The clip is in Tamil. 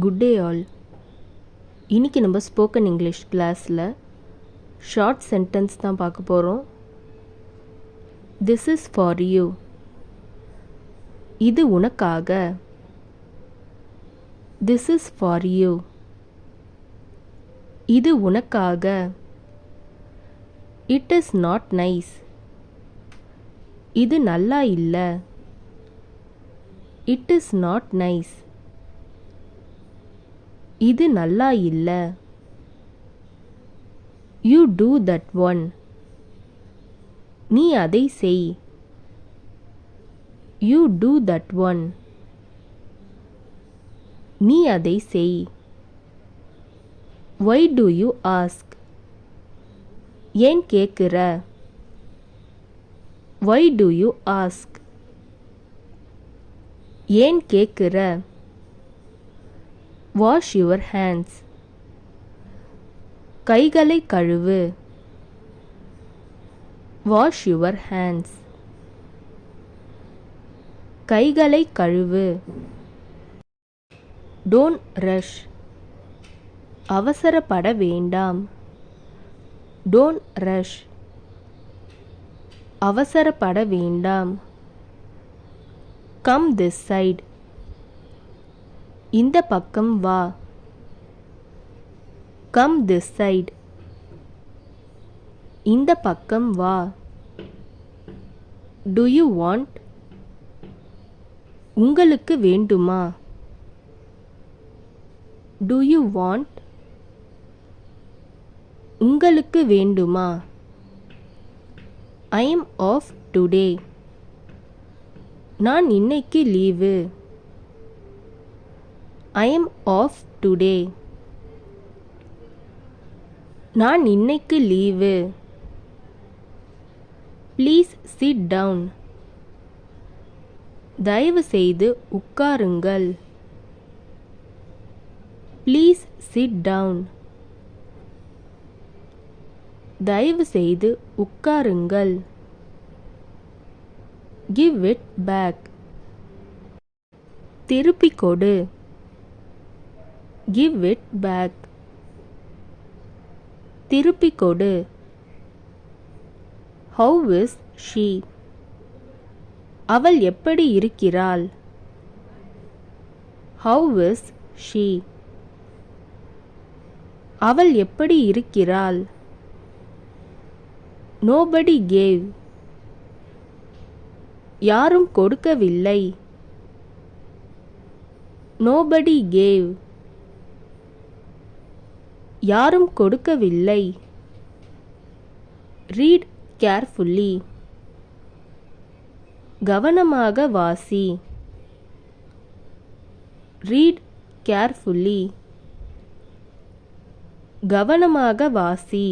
Good day all. இன்றைக்கி நம்ம ஸ்போக்கன் இங்கிலீஷ் கிளாஸில் ஷார்ட் சென்டென்ஸ் தான் பார்க்க போகிறோம். This is for you. இது உனக்காக. This is for you. இது உனக்காக. It is not nice. இது நல்லா இல்லை. It is not nice. இது நல்லா இல்லை. You do that one. நீ அதை செய். You do that one. நீ அதை செய். Why do you ask. ஏன் கேட்குற. Why do you ask. ஏன் கேட்குற. Wash your hands. கைகளை கழுவு. Wash your hands. கைகளை கழுவு. Don't rush. அவசரப்பட வேண்டாம். Don't rush. அவசரப்பட வேண்டாம். Come this side. இந்த பக்கம் வா. Come this side. இந்த பக்கம் வா. Do you want. உங்களுக்கு வேண்டுமா. Do you want. உங்களுக்கு வேண்டுமா. I am off today. நான் இன்னைக்கு leave. I am off today. நான் இன்னைக்கு லீவு. Please sit down. தயவு செய்து உட்காருங்கள். Please sit down. தயவு செய்து உட்காருங்கள். Give it back. திருப்பிக் கொடு. Give it back. திருப்பிக் கொடு. How is she? அவள் எப்படி இருக்கிறாள். How is she? அவள் எப்படி இருக்கிறாள். Nobody gave. யாரும் கொடுக்கவில்லை. Nobody gave. யாரும் கொடுக்கவில்லை. Read carefully. கவனமாக வாசி. Read carefully. கவனமாக வாசி.